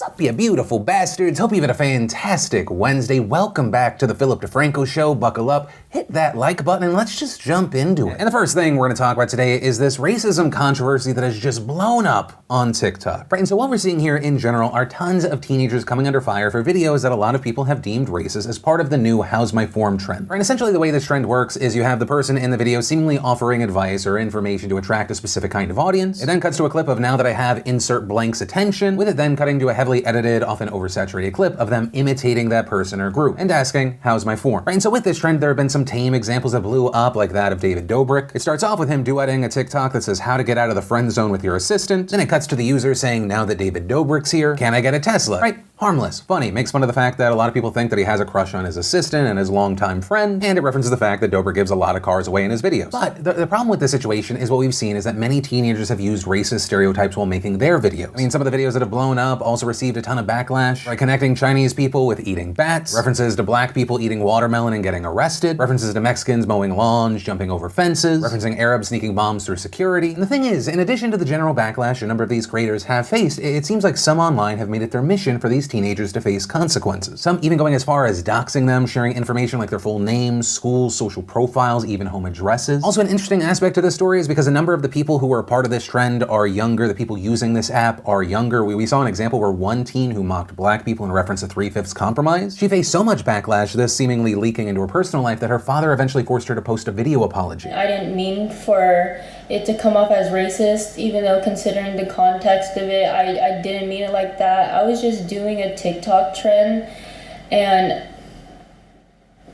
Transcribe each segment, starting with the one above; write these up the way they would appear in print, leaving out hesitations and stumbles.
Sup, you beautiful bastards. Hope you've had a fantastic Wednesday. Welcome back to the Philip DeFranco Show. Buckle up, hit that like button, and let's just jump into it. And the first thing we're going to talk about today is this racism controversy that has just blown up on TikTok. Right, and so what we're seeing here in general are tons of teenagers coming under fire for videos that a lot of people have deemed racist as part of the new How's My Form trend. Right, and essentially the way this trend works is you have the person in the video seemingly offering advice or information to attract a specific kind of audience. It then cuts to a clip of now that I have insert blank's attention, with it then cutting to a heavily edited, often oversaturated clip of them imitating that person or group and asking, how's my form? Right, and so with this trend, there have been some tame examples that blew up, like that of David Dobrik. It starts off with him duetting a TikTok that says how to get out of the friend zone with your assistant. Then it cuts to the user saying, now that David Dobrik's here, can I get a Tesla? Right? Harmless, funny, makes fun of the fact that a lot of people think that he has a crush on his assistant and his longtime friend, and it references the fact that Dobrik gives a lot of cars away in his videos. But the problem with this situation is what we've seen is that many teenagers have used racist stereotypes while making their videos. I mean, some of the videos that have blown up also received a ton of backlash, right? Connecting Chinese people with eating bats, references to black people eating watermelon and getting arrested, references to Mexicans mowing lawns, jumping over fences, referencing Arabs sneaking bombs through security. And the thing is, in addition to the general backlash a number of these creators have faced, it seems like some online have made it their mission for these teenagers to face consequences. Some even going as far as doxing them, sharing information like their full names, schools, social profiles, even home addresses. Also, an interesting aspect to this story is because a number of the people who are a part of this trend are younger. The people using this app are younger. We saw an example where one teen who mocked black people in reference to 3/5 compromise. She faced so much backlash, this seemingly leaking into her personal life, that her father eventually forced her to post a video apology. I didn't mean for it to come off as racist, even though considering the context of it, I didn't mean it like that. I was just doing a TikTok trend, and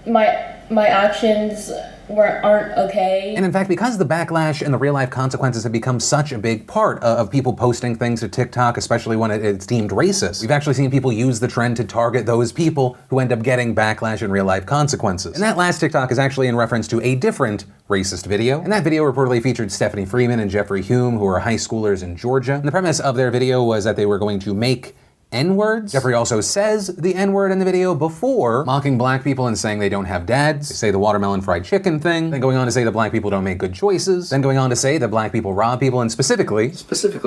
my actions aren't okay. And in fact, because the backlash and the real life consequences have become such a big part of people posting things to TikTok, especially when it's deemed racist, we've actually seen people use the trend to target those people who end up getting backlash and real life consequences. And that last TikTok is actually in reference to a different racist video. And that video reportedly featured Stephanie Freeman and Jeffrey Hume, who are high schoolers in Georgia. And the premise of their video was that they were going to make N-words. Jeffrey also says the N-word in the video before mocking black people and saying they don't have dads. They say the watermelon fried chicken thing, then going on to say that black people don't make good choices, then going on to say that black people rob people, and specifically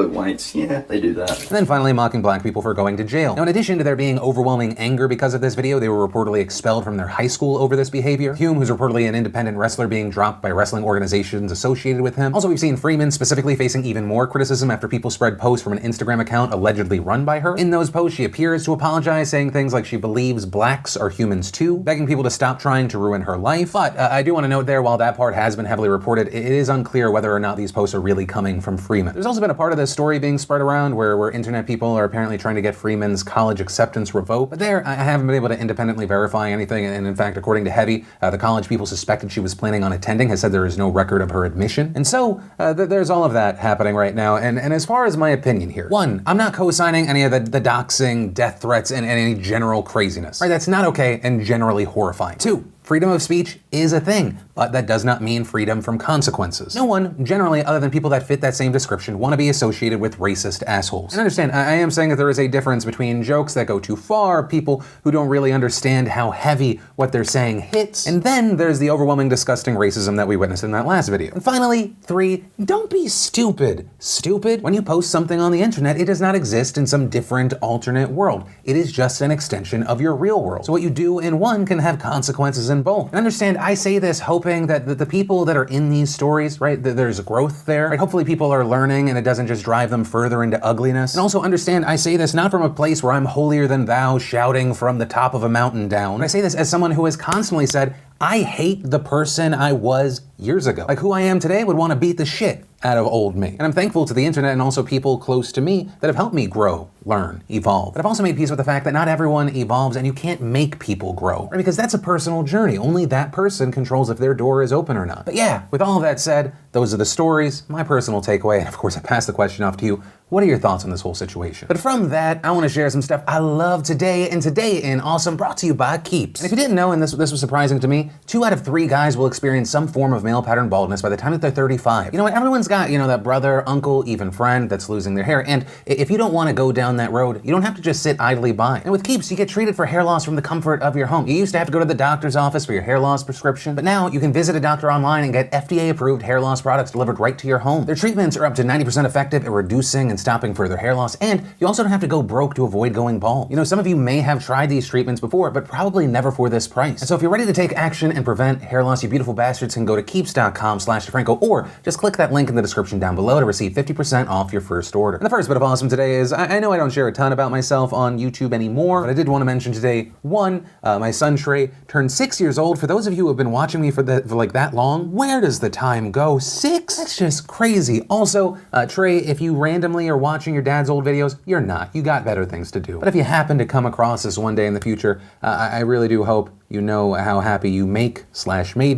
whites, yeah, they do that. And then finally mocking black people for going to jail. Now, in addition to there being overwhelming anger because of this video, they were reportedly expelled from their high school over this behavior. Hume, who's reportedly an independent wrestler, being dropped by wrestling organizations associated with him. Also, we've seen Freeman specifically facing even more criticism after people spread posts from an Instagram account allegedly run by her. In those posts, she appears to apologize, saying things like she believes blacks are humans too, begging people to stop trying to ruin her life. But I do want to note there, while that part has been heavily reported, it is unclear whether or not these posts are really coming from Freeman. There's also been a part of this story being spread around where internet people are apparently trying to get Freeman's college acceptance revoked. But there, I haven't been able to independently verify anything, and in fact, according to Heavy, the college people suspected she was planning on attending has said there is no record of her admission. And so, there's all of that happening right now. And as far as my opinion here, one, I'm not co-signing any of the doxing, death threats, and any general craziness. Right, that's not okay and generally horrifying. Two, freedom of speech is a thing, but that does not mean freedom from consequences. No one, generally, other than people that fit that same description, want to be associated with racist assholes. And understand, I am saying that there is a difference between jokes that go too far, people who don't really understand how heavy what they're saying hits, and then there's the overwhelming, disgusting racism that we witnessed in that last video. And finally, three, don't be stupid. Stupid? When you post something on the internet, it does not exist in some different alternate world. It is just an extension of your real world. So what you do in one can have consequences in both. And understand, I say this hoping that the people that are in these stories, right, that there's growth there, right? Hopefully people are learning and it doesn't just drive them further into ugliness. And also understand, I say this not from a place where I'm holier than thou shouting from the top of a mountain down. I say this as someone who has constantly said, I hate the person I was years ago. Like, who I am today would want to beat the shit out of old me. And I'm thankful to the internet and also people close to me that have helped me grow, learn, evolve. But I've also made peace with the fact that not everyone evolves and you can't make people grow, right? Because that's a personal journey. Only that person controls if their door is open or not. But yeah, with all of that said, those are the stories, my personal takeaway, and of course I pass the question off to you. What are your thoughts on this whole situation? But from that, I want to share some stuff I love today, and Today in Awesome brought to you by Keeps. And if you didn't know, and this was surprising to me, 2 out of 3 guys will experience some form of male pattern baldness by the time that they're 35. You know what, everyone's got, that brother, uncle, even friend that's losing their hair, and if you don't want to go down that road, you don't have to just sit idly by. And with Keeps, you get treated for hair loss from the comfort of your home. You used to have to go to the doctor's office for your hair loss prescription, but now you can visit a doctor online and get FDA-approved hair loss products delivered right to your home. Their treatments are up to 90% effective at reducing and and stopping further hair loss, and you also don't have to go broke to avoid going bald. You know, some of you may have tried these treatments before, but probably never for this price. And so if you're ready to take action and prevent hair loss, you beautiful bastards can go to keeps.com/DeFranco, or just click that link in the description down below to receive 50% off your first order. And the first bit of awesome today is, I know I don't share a ton about myself on YouTube anymore, but I did want to mention today, one, my son Trey turned 6 years old. For those of you who have been watching me for like that long, where does the time go? 6? That's just crazy. Also, Trey, if you randomly are watching your dad's old videos, you're not. You got better things to do. But if you happen to come across this one day in the future, I really do hope you know how happy you made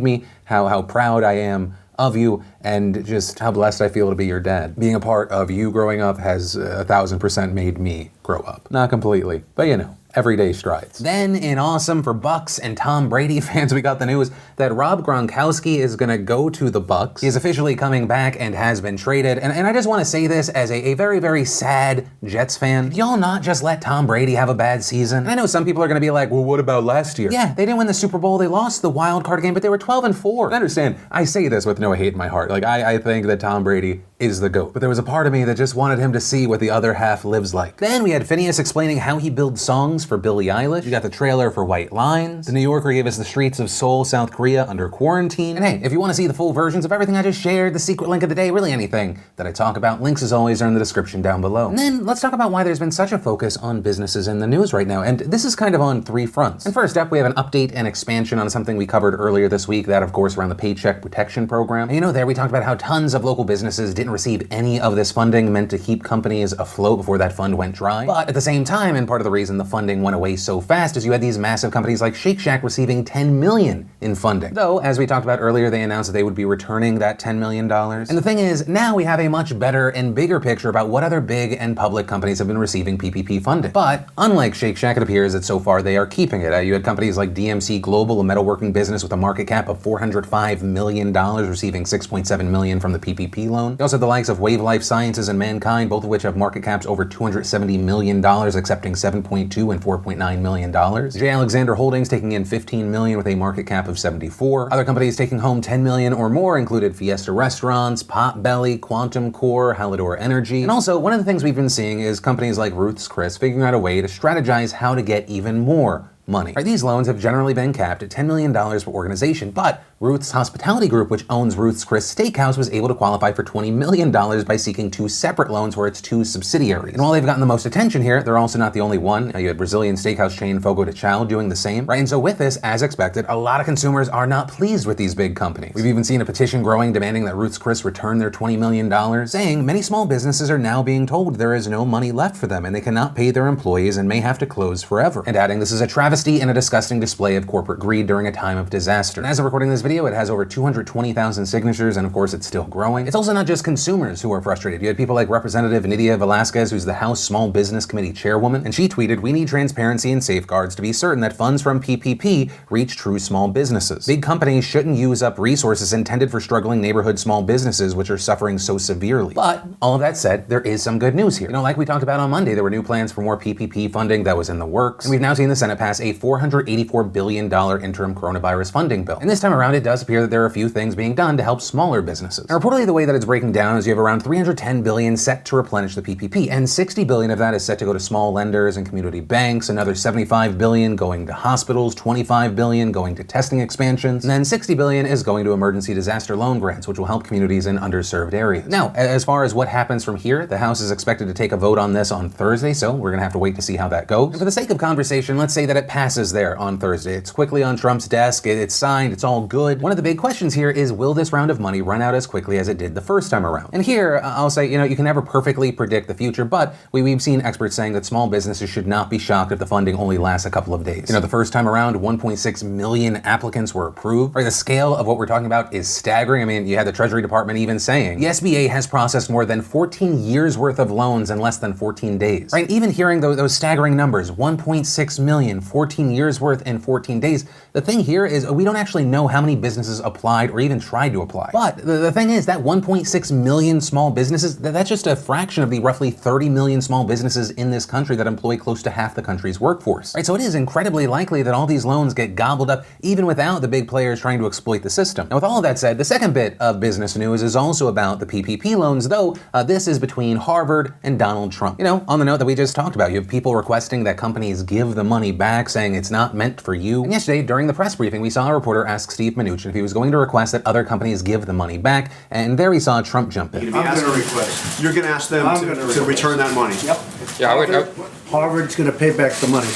me, how proud I am of you, and just how blessed I feel to be your dad. Being a part of you growing up has 1,000% made me grow up. Not completely, but you know. Everyday strides. Then, in awesome for Bucks and Tom Brady fans, we got the news that Rob Gronkowski is gonna go to the Bucks. He is officially coming back and has been traded. And I just want to say this as a very, very sad Jets fan. Did y'all not just let Tom Brady have a bad season? And I know some people are gonna be like, well, what about last year? Yeah, they didn't win the Super Bowl. They lost the wild card game, but they were 12-4. I understand. I say this with no hate in my heart. Like, I think that Tom Brady is the GOAT. But there was a part of me that just wanted him to see what the other half lives like. Then we had Phineas explaining how he builds songs for Billie Eilish. We got the trailer for White Lines. The New Yorker gave us the streets of Seoul, South Korea under quarantine. And hey, if you want to see the full versions of everything I just shared, the secret link of the day, really anything that I talk about, links as always are in the description down below. And then let's talk about why there's been such a focus on businesses in the news right now. And this is kind of on 3 fronts. And first up, we have an update and expansion on something we covered earlier this week, that of course around the Paycheck Protection Program. And you know, there we talked about how tons of local businesses didn't receive any of this funding meant to keep companies afloat before that fund went dry. But at the same time, and part of the reason the funding went away so fast is you had these massive companies like Shake Shack receiving $10 million in funding. Though, as we talked about earlier, they announced that they would be returning that $10 million. And the thing is, now we have a much better and bigger picture about what other big and public companies have been receiving PPP funding. But unlike Shake Shack, it appears that so far they are keeping it. You had companies like DMC Global, a metalworking business with a market cap of $405 million, receiving $6.7 million from the PPP loan. You also had the likes of Wave Life Sciences and Mankind, both of which have market caps over $270 million, accepting $7.2 and $4.9 million. J. Alexander Holdings taking in $15 million with a market cap of 74. Other companies taking home $10 million or more included Fiesta Restaurants, Potbelly, Quantum Core, Hallador Energy. And also, one of the things we've been seeing is companies like Ruth's Chris figuring out a way to strategize how to get even more money. Right, these loans have generally been capped at $10 million per organization, but Ruth's Hospitality Group, which owns Ruth's Chris Steakhouse, was able to qualify for $20 million by seeking 2 separate loans for its 2 subsidiaries. And while they've gotten the most attention here, they're also not the only one. You had Brazilian steakhouse chain Fogo de Chão doing the same, right? And so with this, as expected, a lot of consumers are not pleased with these big companies. We've even seen a petition growing demanding that Ruth's Chris return their $20 million, saying many small businesses are now being told there is no money left for them and they cannot pay their employees and may have to close forever. And adding, this is a travesty and a disgusting display of corporate greed during a time of disaster. And as of recording this video, it has over 220,000 signatures, and of course it's still growing. It's also not just consumers who are frustrated. You had people like Representative Nydia Velasquez, who's the House Small Business Committee chairwoman, and she tweeted, "We need transparency and safeguards to be certain that funds from PPP reach true small businesses. Big companies shouldn't use up resources intended for struggling neighborhood small businesses which are suffering so severely." But all of that said, there is some good news here. You know, like we talked about on Monday, there were new plans for more PPP funding that was in the works, and we've now seen the Senate pass a $484 billion interim coronavirus funding bill. And this time around, it does appear that there are a few things being done to help smaller businesses. Now, reportedly, the way that it's breaking down is you have around $310 billion set to replenish the PPP, and $60 billion of that is set to go to small lenders and community banks, another $75 billion going to hospitals, $25 billion going to testing expansions, and then $60 billion is going to emergency disaster loan grants, which will help communities in underserved areas. Now, as far as what happens from here, the House is expected to take a vote on this on Thursday, so we're gonna have to wait to see how that goes. And for the sake of conversation, let's say that it passes there on Thursday. It's quickly on Trump's desk, it's signed, it's all good. One of the big questions here is, will this round of money run out as quickly as it did the first time around? And here, I'll say, you know, you can never perfectly predict the future, but we've seen experts saying that small businesses should not be shocked if the funding only lasts a couple of days. You know, the first time around, 1.6 million applicants were approved. Right, the scale of what we're talking about is staggering. I mean, you had the Treasury Department even saying the SBA has processed more than 14 years worth of loans in less than 14 days. Right, even hearing those staggering numbers, 1.6 million, 14 years worth in 14 days. The thing here is we don't actually know how many businesses applied or even tried to apply. But the thing is that 1.6 million small businesses, that's just a fraction of the roughly 30 million small businesses in this country that employ close to half the country's workforce. Right, so it is incredibly likely that all these loans get gobbled up even without the big players trying to exploit the system. Now with all of that said, the second bit of business news is also about the PPP loans, though this is between Harvard and Donald Trump. You know, on the note that we just talked about, you have people requesting that companies give the money back, saying it's not meant for you. And yesterday, during the press briefing, we saw a reporter ask Steve Mnuchin if he was going to request that other companies give the money back, and there we saw Trump jump in. I'm going to request. You're going to ask them to return that money? Yep. Yeah, Harvard's going to pay back the money,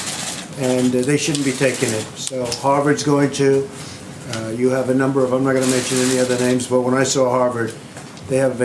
and they shouldn't be taking it. So Harvard's going to. You have a number of, I'm not going to mention any other names, but when I saw Harvard, they have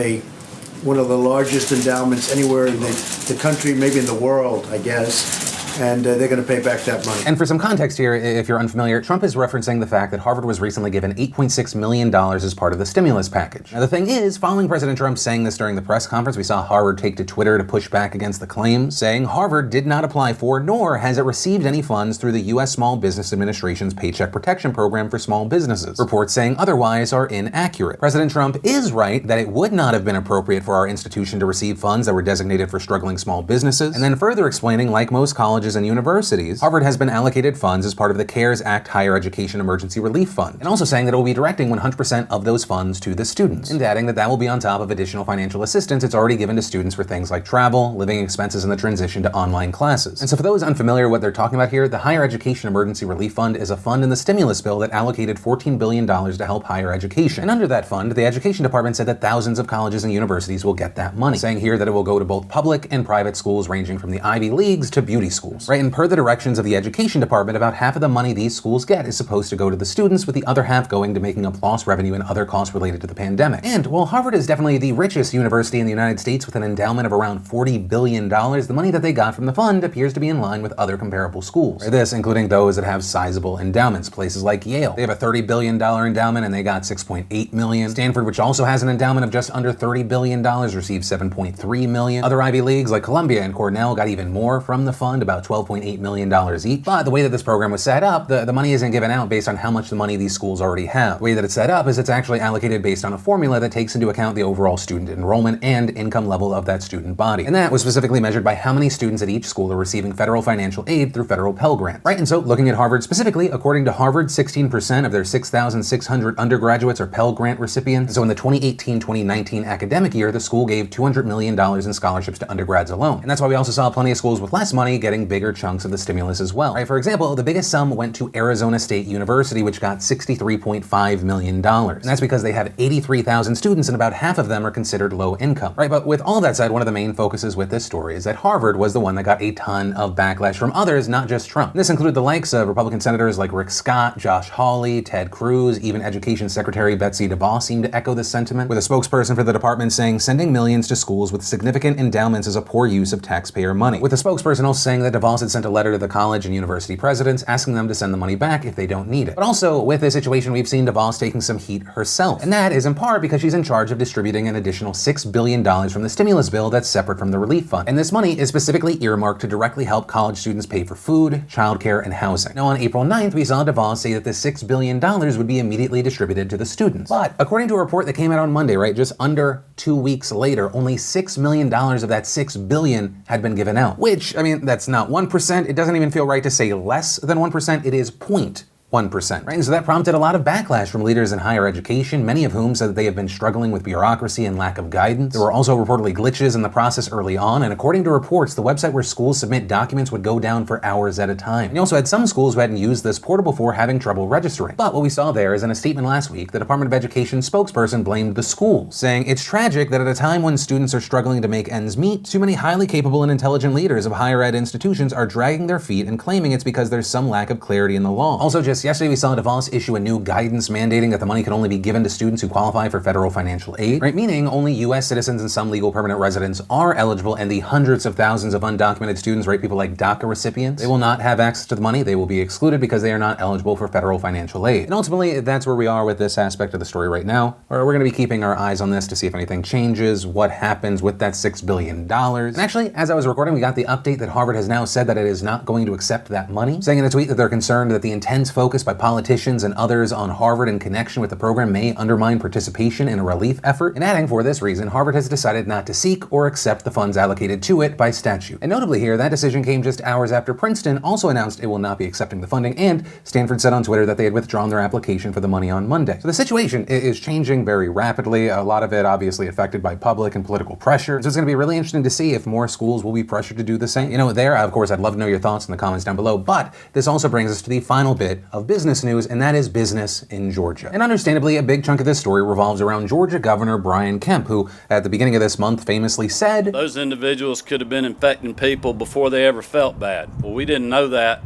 one of the largest endowments anywhere in the country, maybe in the world, I guess. And they're going to pay back that money. And for some context here, if you're unfamiliar, Trump is referencing the fact that Harvard was recently given $8.6 million as part of the stimulus package. Now the thing is, following President Trump saying this during the press conference, we saw Harvard take to Twitter to push back against the claim, saying Harvard did not apply for, nor has it received any funds through the U.S. Small Business Administration's Paycheck Protection Program for small businesses. Reports saying otherwise are inaccurate. President Trump is right that it would not have been appropriate for our institution to receive funds that were designated for struggling small businesses, and then further explaining, like most colleges and universities, Harvard has been allocated funds as part of the CARES Act Higher Education Emergency Relief Fund, and also saying that it will be directing 100% of those funds to the students, and adding that that will be on top of additional financial assistance it's already given to students for things like travel, living expenses, and the transition to online classes. And so for those unfamiliar with what they're talking about here, the Higher Education Emergency Relief Fund is a fund in the stimulus bill that allocated $14 billion to help higher education. And under that fund, the Education Department said that thousands of colleges and universities will get that money, saying here that it will go to both public and private schools ranging from the Ivy Leagues to beauty schools, right? And per the directions of the Education Department, about half of the money these schools get is supposed to go to the students, with the other half going to making up lost revenue and other costs related to the pandemic. And while Harvard is definitely the richest university in the United States with an endowment of around $40 billion, the money that they got from the fund appears to be in line with other comparable schools. This including those that have sizable endowments, places like Yale. They have a $30 billion endowment and they got $6.8 million. Stanford, which also has an endowment of just under $30 billion, received $7.3 million. Other Ivy Leagues like Columbia and Cornell got even more from the fund, about $12.8 million each. But the way that this program was set up, the money isn't given out based on how much the money these schools already have. The way that it's set up is it's actually allocated based on a formula that takes into account the overall student enrollment and income level of that student body. And that was specifically measured by how many students at each school are receiving federal financial aid through federal Pell Grants. Right, and so looking at Harvard specifically, according to Harvard, 16% of their 6,600 undergraduates are Pell Grant recipients. So in the 2018-2019 academic year, the school gave $200 million in scholarships to undergrads alone. And that's why we also saw plenty of schools with less money getting bigger chunks of the stimulus as well. Right, for example, the biggest sum went to Arizona State University, which got $63.5 million. And that's because they have 83,000 students and about half of them are considered low income. Right, but with all that said, one of the main focuses with this story is that Harvard was the one that got a ton of backlash from others, not just Trump. And this included the likes of Republican senators like Rick Scott, Josh Hawley, Ted Cruz, even Education Secretary Betsy DeVos seemed to echo this sentiment, with a spokesperson for the department saying sending millions to schools with significant endowments is a poor use of taxpayer money, with the spokesperson also saying that DeVos had sent a letter to the college and university presidents asking them to send the money back if they don't need it. But also, with this situation, we've seen DeVos taking some heat herself, and that is in part because she's in charge of distributing an additional $6 billion from the stimulus bill that's separate from the relief fund. And this money is specifically earmarked to directly help college students pay for food, childcare, and housing. Now, on April 9th, we saw DeVos say that this $6 billion would be immediately distributed to the students. But according to a report that came out on Monday, right, just under 2 weeks later, only $6 million of that $6 billion had been given out, which, I mean, that's not 1%. It doesn't even feel right to say less than 1%. It is 0.1%, right? And so that prompted a lot of backlash from leaders in higher education, many of whom said that they have been struggling with bureaucracy and lack of guidance. There were also reportedly glitches in the process early on, and according to reports, the website where schools submit documents would go down for hours at a time. And you also had some schools who hadn't used this portal before having trouble registering. But what we saw there is in a statement last week, the Department of Education spokesperson blamed the schools, saying it's tragic that at a time when students are struggling to make ends meet, too many highly capable and intelligent leaders of higher ed institutions are dragging their feet and claiming it's because there's some lack of clarity in the law. Also just this. Yesterday we saw DeVos issue a new guidance mandating that the money can only be given to students who qualify for federal financial aid, right? Meaning only U.S. citizens and some legal permanent residents are eligible, and the hundreds of thousands of undocumented students, right, people like DACA recipients, they will not have access to the money. They will be excluded because they are not eligible for federal financial aid. And ultimately, that's where we are with this aspect of the story right now. We're going to be keeping our eyes on this to see if anything changes, what happens with that $6 billion. And actually, as I was recording, we got the update that Harvard has now said that it is not going to accept that money, saying in a tweet that they're concerned that the intense focus by politicians and others on Harvard in connection with the program may undermine participation in a relief effort, and adding, for this reason, Harvard has decided not to seek or accept the funds allocated to it by statute. And notably here, that decision came just hours after Princeton also announced it will not be accepting the funding, and Stanford said on Twitter that they had withdrawn their application for the money on Monday. So the situation is changing very rapidly, a lot of it obviously affected by public and political pressure. So it's going to be really interesting to see if more schools will be pressured to do the same. You know, of course, I'd love to know your thoughts in the comments down below, but this also brings us to the final bit of business news, and that is business in Georgia. And understandably, a big chunk of this story revolves around Georgia Governor Brian Kemp, who at the beginning of this month famously said, "Those individuals could have been infecting people before they ever felt bad." Well, we didn't know that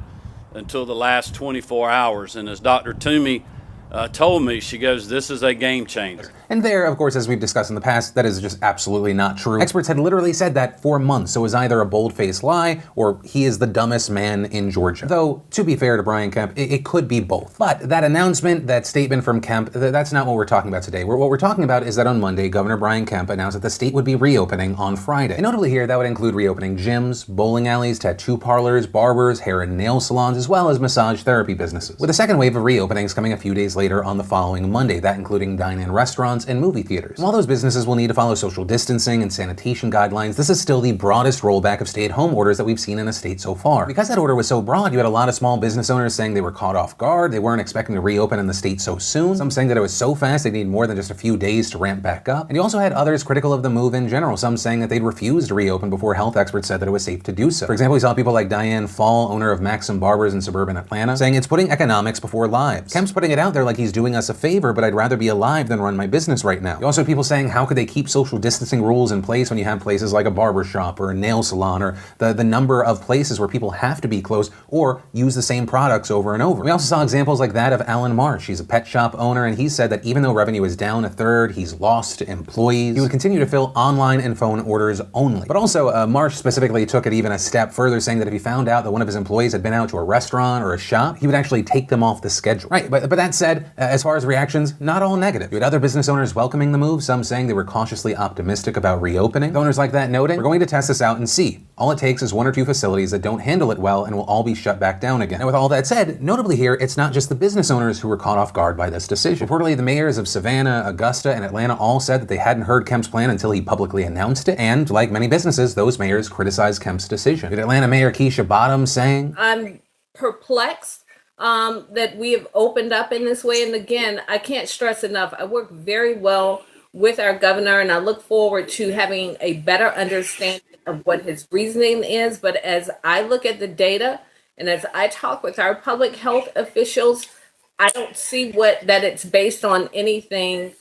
until the last 24 hours, and as Dr. Toomey told me, she goes, "This is a game changer." And there, of course, as we've discussed in the past, that is just absolutely not true. Experts had literally said that for months, so it was either a bold-faced lie or he is the dumbest man in Georgia. Though, to be fair to Brian Kemp, it could be both. But that announcement, that statement from Kemp, that's not what we're talking about today. What we're talking about is that on Monday, Governor Brian Kemp announced that the state would be reopening on Friday. And notably here, that would include reopening gyms, bowling alleys, tattoo parlors, barbers, hair and nail salons, as well as massage therapy businesses. With a second wave of reopenings coming a few days later on the following Monday, that including dine-in restaurants and movie theaters. And while those businesses will need to follow social distancing and sanitation guidelines, this is still the broadest rollback of stay-at-home orders that we've seen in a state so far. Because that order was so broad, you had a lot of small business owners saying they were caught off guard, they weren't expecting to reopen in the state so soon, some saying that it was so fast they need more than just a few days to ramp back up. And you also had others critical of the move in general, some saying that they'd refuse to reopen before health experts said that it was safe to do so. For example, we saw people like Diane Fall, owner of Maxim Barbers in suburban Atlanta, saying it's putting economics before lives. Kemp's putting it out there like he's doing us a favor, but I'd rather be alive than run my business right now. You also have people saying, how could they keep social distancing rules in place when you have places like a barber shop or a nail salon, or the number of places where people have to be closed or use the same products over and over. We also saw examples like that of Alan Marsh. He's a pet shop owner, and he said that even though revenue is down a third, he's lost employees. He would continue to fill online and phone orders only. But also, Marsh specifically took it even a step further, saying that if he found out that one of his employees had been out to a restaurant or a shop, he would actually take them off the schedule. Right, but that said, as far as reactions, not all negative. You had other business owners welcoming the move, some saying they were cautiously optimistic about reopening. The owners like that noting, we're going to test this out and see. All it takes is one or two facilities that don't handle it well and will all be shut back down again. And with all that said, notably here, it's not just the business owners who were caught off guard by this decision. Reportedly, the mayors of Savannah, Augusta, and Atlanta all said that they hadn't heard Kemp's plan until he publicly announced it. And like many businesses, those mayors criticized Kemp's decision. With Atlanta Mayor Keisha Bottoms saying, "I'm perplexed that we have opened up in this way. And again, I can't stress enough, I work very well with our governor, and I look forward to having a better understanding of what his reasoning is. But as I look at the data and as I talk with our public health officials, I don't see that it's based on anything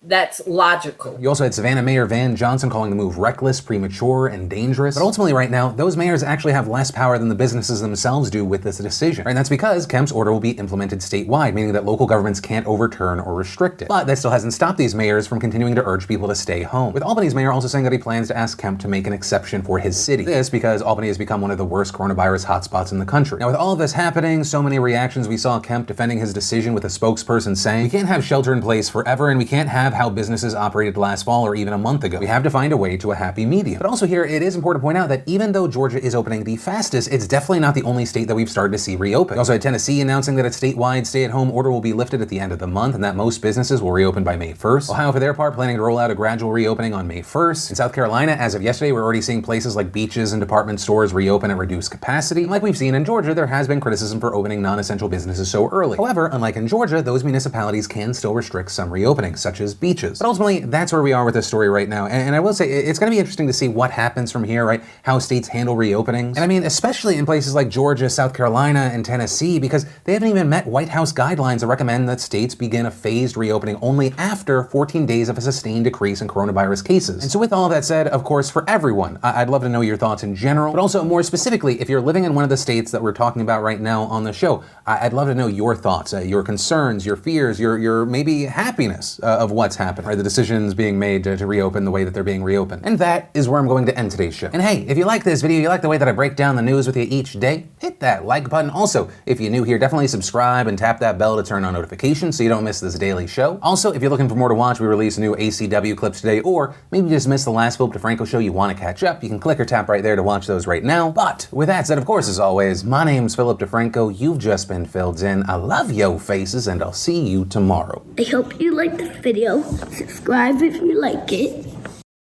that's logical." You also had Savannah Mayor Van Johnson calling the move reckless, premature, and dangerous. But ultimately right now, those mayors actually have less power than the businesses themselves do with this decision. Right? And that's because Kemp's order will be implemented statewide, meaning that local governments can't overturn or restrict it. But that still hasn't stopped these mayors from continuing to urge people to stay home. With Albany's mayor also saying that he plans to ask Kemp to make an exception for his city. This because Albany has become one of the worst coronavirus hotspots in the country. Now with all of this happening, so many reactions, we saw Kemp defending his decision with a spokesperson saying, we can't have shelter in place forever, and we can't have how businesses operated last fall or even a month ago. We have to find a way to a happy medium. But also here, it is important to point out that even though Georgia is opening the fastest, it's definitely not the only state that we've started to see reopen. We also had Tennessee announcing that its statewide stay-at-home order will be lifted at the end of the month and that most businesses will reopen by May 1st. Ohio, for their part, planning to roll out a gradual reopening on May 1st. In South Carolina, as of yesterday, we're already seeing places like beaches and department stores reopen at reduced capacity. And like we've seen in Georgia, there has been criticism for opening non-essential businesses so early. However, unlike in Georgia, those municipalities can still restrict some reopenings. reopening, such as beaches. But ultimately, that's where we are with this story right now. And I will say, it's going to be interesting to see what happens from here, right? How states handle reopenings. And I mean, especially in places like Georgia, South Carolina, and Tennessee, because they haven't even met White House guidelines that recommend that states begin a phased reopening only after 14 days of a sustained decrease in coronavirus cases. And so with all of that said, of course, for everyone, I'd love to know your thoughts in general, but also more specifically, if you're living in one of the states that we're talking about right now on the show, I'd love to know your thoughts, your concerns, your fears, your maybe happiness of what's happened, right? The decisions being made to reopen the way that they're being reopened. And that is where I'm going to end today's show. And hey, if you like this video, you like the way that I break down the news with you each day, hit that like button. Also, if you're new here, definitely subscribe and tap that bell to turn on notifications so you don't miss this daily show. Also, if you're looking for more to watch, we release new ACW clips today, or maybe you just missed the last Philip DeFranco show, you want to catch up, you can click or tap right there to watch those right now. But with that said, of course, as always, my name's Philip DeFranco. You've just been filled in. I love yo faces, and I'll see you tomorrow. I hope you liked this video. Subscribe if you like it.